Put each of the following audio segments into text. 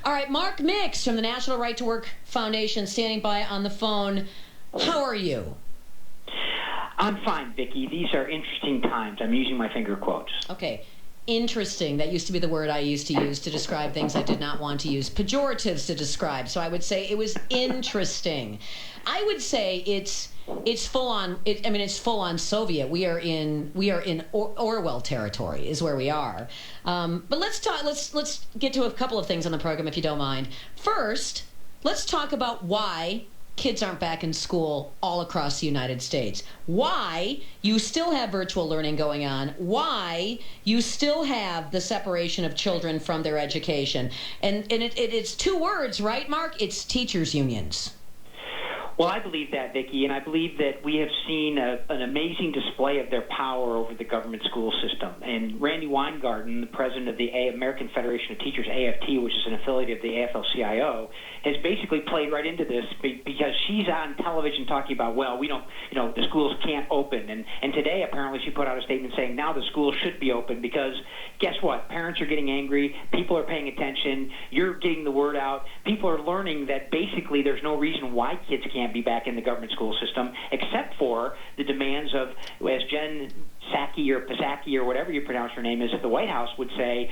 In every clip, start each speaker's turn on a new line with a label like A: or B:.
A: All right, Mark Mix from the National Right to Work Foundation standing by on the phone. How are you?
B: I'm fine, Vicki. These are interesting times. I'm using my finger quotes.
A: Okay. Interesting. That used to be the word I used to use to describe things I did not want to use. Pejoratives to describe. So I would say it was interesting. I would say it's full on. It's full on Soviet. We are in Orwell territory. Is where we are. But let's talk. Let's get to a couple of things on the program, if you don't mind. First, let's talk about why kids aren't back in school all across the United States. Why you still have virtual learning going on. Why you still have the separation of children from their education. And it's two words, right, Mark? It's teachers' unions.
B: Well, I believe that, Vicki, and I believe that we have seen an amazing display of their power over the government school system. And Randy Weingarten, the president of the American Federation of Teachers, AFT, which is an affiliate of the AFL-CIO, has basically played right into this because she's on television talking about, well, we don't, the schools can't open. And today, apparently, she put out a statement saying now the schools should be open because guess what? Parents are getting angry. People are paying attention. You're getting the word out. People are learning that basically there's no reason why kids can't be back in the government school system, except for the demands of, as Jen Psaki or whatever you pronounce her name is at the White House would say,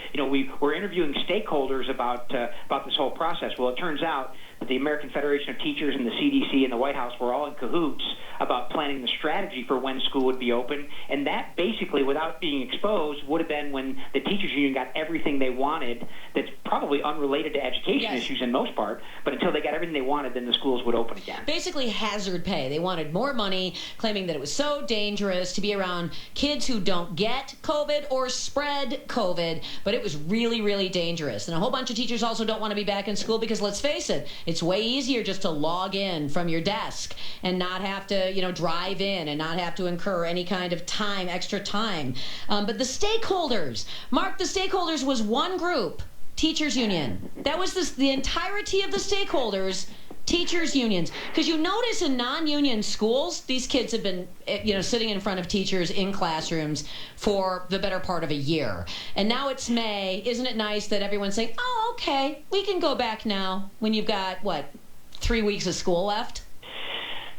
B: we're interviewing stakeholders about this whole process. Well, it turns out that the American Federation of Teachers and the CDC and the White House were all in cahoots about planning the strategy for when school would be open, and that basically, without being exposed, would have been when the teachers union got everything they wanted that's probably unrelated to education issues in most part, but until they got everything they wanted, then the schools would open again.
A: Basically hazard pay. They wanted more money, claiming that it was so dangerous to be around kids who don't get COVID or spread COVID, but it was really, really dangerous. And a whole bunch of teachers also don't want to be back in school because, let's face it, it's way easier just to log in from your desk and not have to, drive in and not have to incur any kind of time, extra time. But the stakeholders, Mark, the stakeholders was one group, teachers union. That was the entirety of the stakeholders, teachers unions. Because you notice in non-union schools, these kids have been, sitting in front of teachers in classrooms for the better part of a year. And now it's May. Isn't it nice that everyone's saying, oh, okay, we can go back now when you've got, 3 weeks of school left?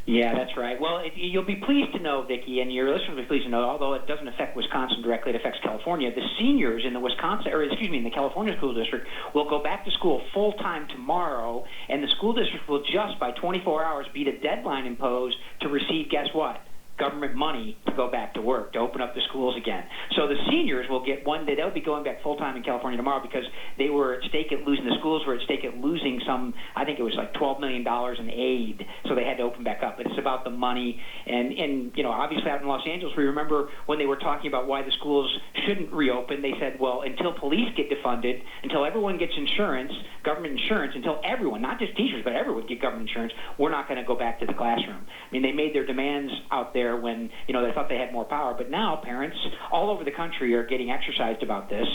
B: Yeah, that's right. Well, you'll be pleased to know, Vicki, and your listeners will be pleased to know, although it doesn't affect Wisconsin directly, it affects California. The seniors in the California school district will go back to school full-time tomorrow, and the school district will just, by 24 hours, beat a deadline imposed to receive, guess what? Government money to go back to work, to open up the schools again. So the seniors will get one day. They'll be going back full-time in California tomorrow because they were at stake at losing, the schools were at stake at losing some, I think it was like $12 million in aid, so they had to open back up. But it's about the money. And obviously out in Los Angeles, we remember when they were talking about why the schools shouldn't reopen, they said, well, until police get defunded, until everyone gets insurance, government insurance, until everyone, not just teachers, but everyone get government insurance, we're not going to go back to the classroom. I mean, they made their demands out there when they thought they had more power, but now parents all over the country are getting exercised about this,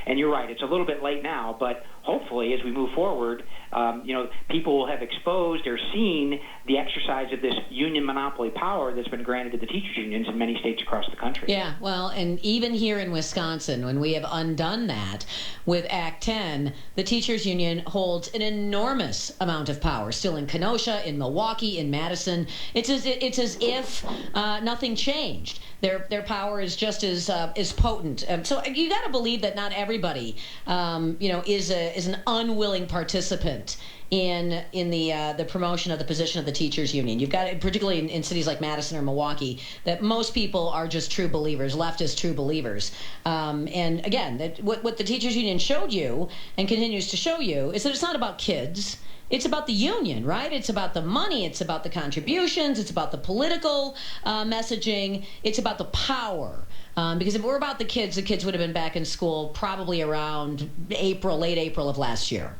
B: and you're right, it's a little bit late now, but hopefully as we move forward, people will have exposed or seen the exercise of this union monopoly power that's been granted to the teachers unions in many states across the country.
A: Yeah, well, and even here in Wisconsin, when we have undone that with Act 10, the teachers union holds an enormous amount of power, still in Kenosha, in Milwaukee, in Madison. It's as if nothing changed. Their power is just as potent. So you got to believe that not everybody, is an unwilling participant in the promotion of the position of the teachers union. You've got, particularly in cities like Madison or Milwaukee, that most people are just true believers, leftist true believers. And again, what the teachers union showed you and continues to show you is that it's not about kids. It's about the union, right? It's about the money. It's about the contributions. It's about the political messaging. It's about the power. Because if it were about the kids would have been back in school probably around late April of last year.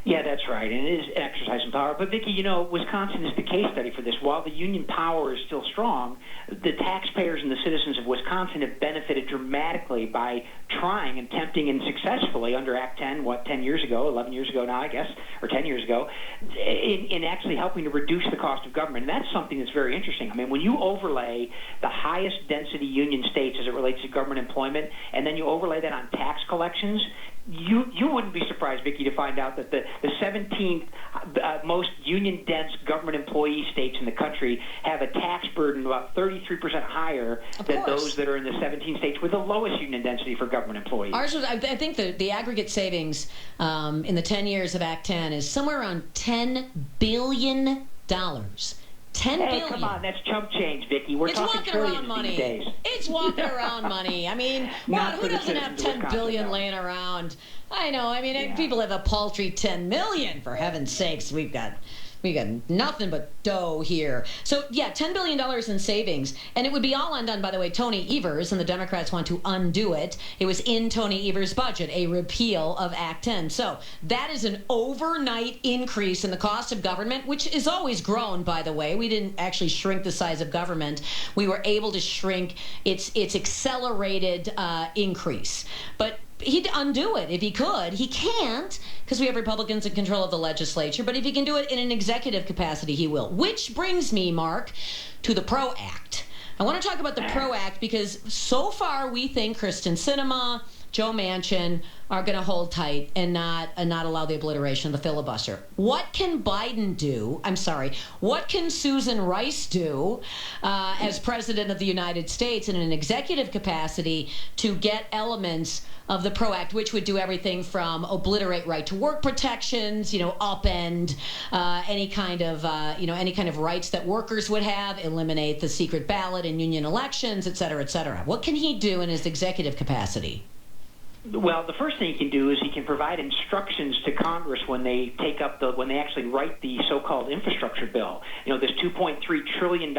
B: Yeah, that's right, and it is exercising power. But, Vicki, Wisconsin is the case study for this. While the union power is still strong, the taxpayers and the citizens of Wisconsin have benefited dramatically by trying and attempting and successfully under Act 10, 10 years ago, 11 years ago now, I guess, or 10 years ago, in actually helping to reduce the cost of government. And that's something that's very interesting. I mean, when you overlay the highest density union states as it relates to government employment, and then you overlay that on tax collections, You wouldn't be surprised, Vicki, to find out that the 17th most union-dense government employee states in the country have a tax burden about 33% higher than those that are in the 17 states with the lowest union density for government employees.
A: Ours was, I think the aggregate savings in the 10 years of Act 10 is somewhere around $10 billion. $10 billion.
B: Come on, that's chump change, Vicki. We're talking trillions these days.
A: It's walking around money. I mean, who doesn't have $10 billion laying around? I know. I mean, people have a paltry $10 million. For heaven's sakes, we got nothing but dough here. So, yeah, $10 billion in savings. And it would be all undone, by the way. Tony Evers and the Democrats want to undo it. It was in Tony Evers' budget, a repeal of Act 10. So that is an overnight increase in the cost of government, which is always grown, by the way. We didn't actually shrink the size of government. We were able to shrink its accelerated increase. But he'd undo it if he could. He can't because we have Republicans in control of the legislature. But if he can do it in an executive capacity, he will. Which brings me, Mark, to the PRO Act. I want to talk about the PRO Act because so far we think Kristen Sinema, Joe Manchin are going to hold tight and not allow the obliteration of the filibuster. What can Biden do? I'm sorry. What can Susan Rice do as president of the United States in an executive capacity to get elements of the PRO Act, which would do everything from obliterate right to work protections, upend any kind of rights that workers would have, eliminate the secret ballot in union elections, et cetera, et cetera. What can he do in his executive capacity?
B: Well, the first thing he can do is he can provide instructions to Congress when they when they actually write the so-called infrastructure bill. This $2.3 trillion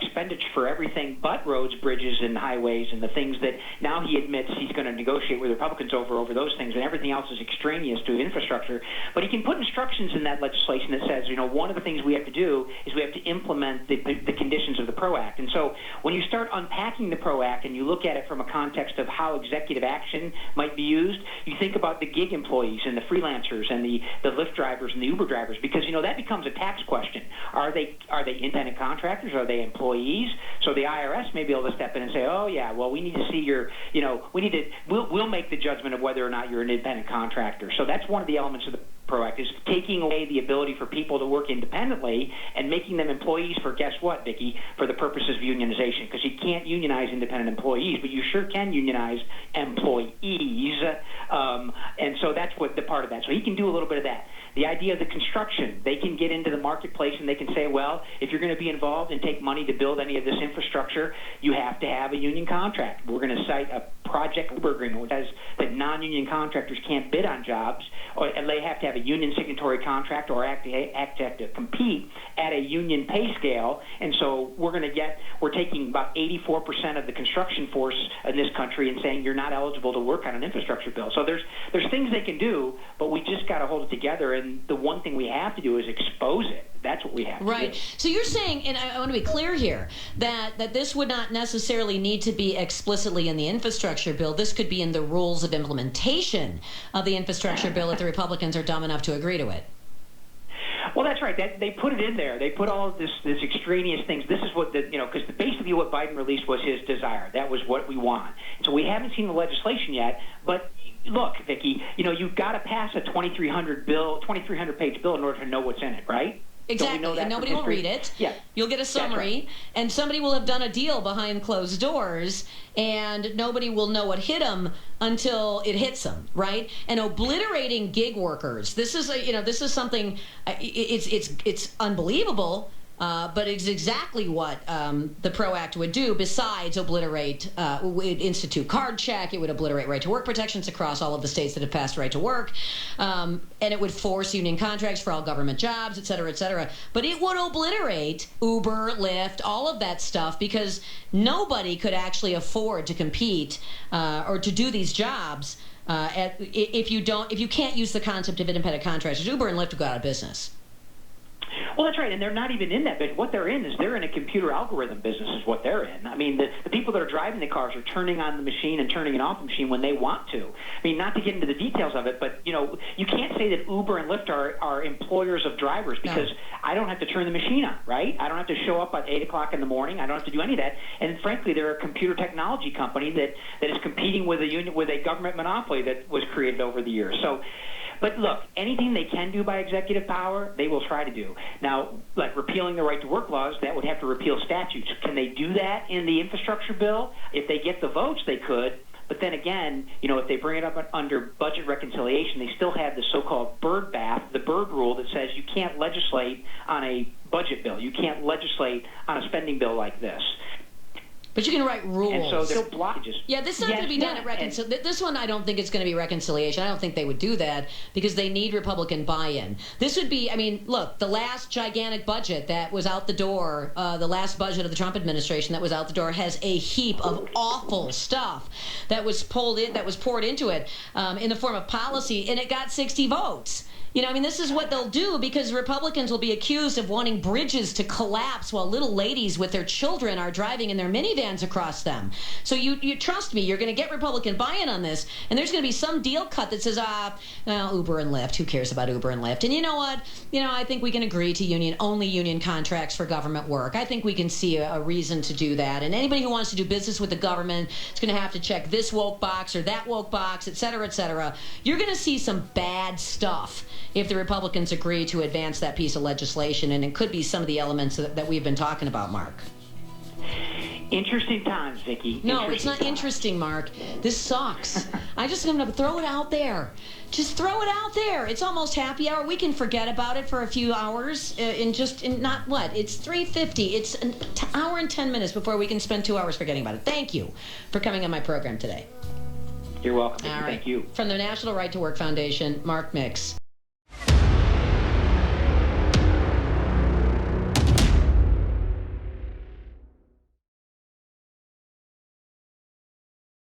B: expenditure for everything but roads, bridges, and highways, and the things that now he admits he's going to negotiate with Republicans over those things, and everything else is extraneous to infrastructure. But he can put instructions in that legislation that says, one of the things we have to do is we have to implement the conditions of the PRO Act. And so when you start unpacking the PRO Act and you look at it from a context of how executive action might be used, you think about the gig employees and the freelancers and the Lyft drivers and the Uber drivers, because that becomes a tax question. Are they independent contractors? Are they employees? So the IRS may be able to step in and say, oh yeah, well we need to see your, we'll make the judgment of whether or not you're an independent contractor. So that's one of the elements of the PRO Act, is taking away the ability for people to work independently and making them employees for, guess what, Vicki, for the purposes of unionization, because you can't unionize independent employees, but you sure can unionize employees, and so that's what the part of that. So he can do a little bit of that. The idea of the construction, they can get into the marketplace and they can say, well, if you're going to be involved and take money to build any of this infrastructure, you have to have a union contract. We're going to cite a project labor agreement which says that non-union contractors can't bid on jobs, and they have to have a union signatory contract or act to compete at a union pay scale. And so we're taking about 84% of the construction force in this country and saying you're not eligible to work on an infrastructure bill. So there's things they can do, but we just got to hold it together. And the one thing we have to do is expose it. That's what we have to do.
A: Right. So you're saying, and I want to be clear here, that this would not necessarily need to be explicitly in the infrastructure bill. This could be in the rules of implementation of the infrastructure bill if the Republicans are dumb enough to agree to it.
B: Well, that's right. They put it in there. They put all of this extraneous things. This is what because basically what Biden released was his desire. That was what we want. So we haven't seen the legislation yet, but look, Vicki, you've got to pass a 2,300-page bill in order to know what's in it, right?
A: Exactly, and nobody will read it.
B: Yeah.
A: You'll get a summary,
B: right.
A: And somebody will have done a deal behind closed doors, and nobody will know what hit them until it hits them, right? And obliterating gig workers. This is something. It's unbelievable. But it's exactly what the PRO Act would do, besides obliterate, institute card check. It would obliterate right to work protections across all of the states that have passed right to work. And it would force union contracts for all government jobs, et cetera, et cetera. But it would obliterate Uber, Lyft, all of that stuff, because nobody could actually afford to compete or to do these jobs if you can't use the concept of independent contractors. Uber and Lyft would go out of business.
B: Well, that's right, and they're not even in that business. What they're in is they're in a computer algorithm business is what they're in. I mean, the people that are driving the cars are turning on the machine and turning it off the machine when they want to. I mean, not to get into the details of it, but, you can't say that Uber and Lyft are employers of drivers because I don't have to turn the machine on, right? I don't have to show up at 8 o'clock in the morning. I don't have to do any of that. And frankly, they're a computer technology company that is competing with a government monopoly that was created over the years. So, but look, anything they can do by executive power, they will try to do. Now, like repealing the right to work laws, that would have to repeal statutes. Can they do that in the infrastructure bill? If they get the votes, they could. But then again, if they bring it up under budget reconciliation, they still have the so-called bird bath, the bird rule that says you can't legislate on a budget bill. You can't legislate on a spending bill like this.
A: But you can write rules.
B: And so there's blockages.
A: Yeah, this is not going to be done at reconciliation. This one, I don't think it's going to be reconciliation. I don't think they would do that because they need Republican buy-in. This would be, look, the last gigantic budget that was out the door, the last budget of the Trump administration that was out the door has a heap of awful stuff that was poured into it in the form of policy, and it got 60 votes. This is what they'll do because Republicans will be accused of wanting bridges to collapse while little ladies with their children are driving in their minivans across them. So you trust me, you're going to get Republican buy-in on this, and there's going to be some deal cut that says, Uber and Lyft, who cares about Uber and Lyft? And you know what? I think we can agree to only union contracts for government work. I think we can see a reason to do that. And anybody who wants to do business with the government is going to have to check this woke box or that woke box, et cetera, et cetera. You're going to see some bad stuff if the Republicans agree to advance that piece of legislation, and it could be some of the elements that we've been talking about, Mark.
B: Interesting times, Vicki.
A: No, it's not interesting, Mark. This sucks. I'm going to throw it out there. Just throw it out there. It's almost happy hour. We can forget about it for a few hours It's 3:50. It's an hour and 10 minutes before we can spend 2 hours forgetting about it. Thank you for coming on my program today.
B: You're welcome.
A: All right.
B: Thank you.
A: From the National Right to Work Foundation, Mark Mix.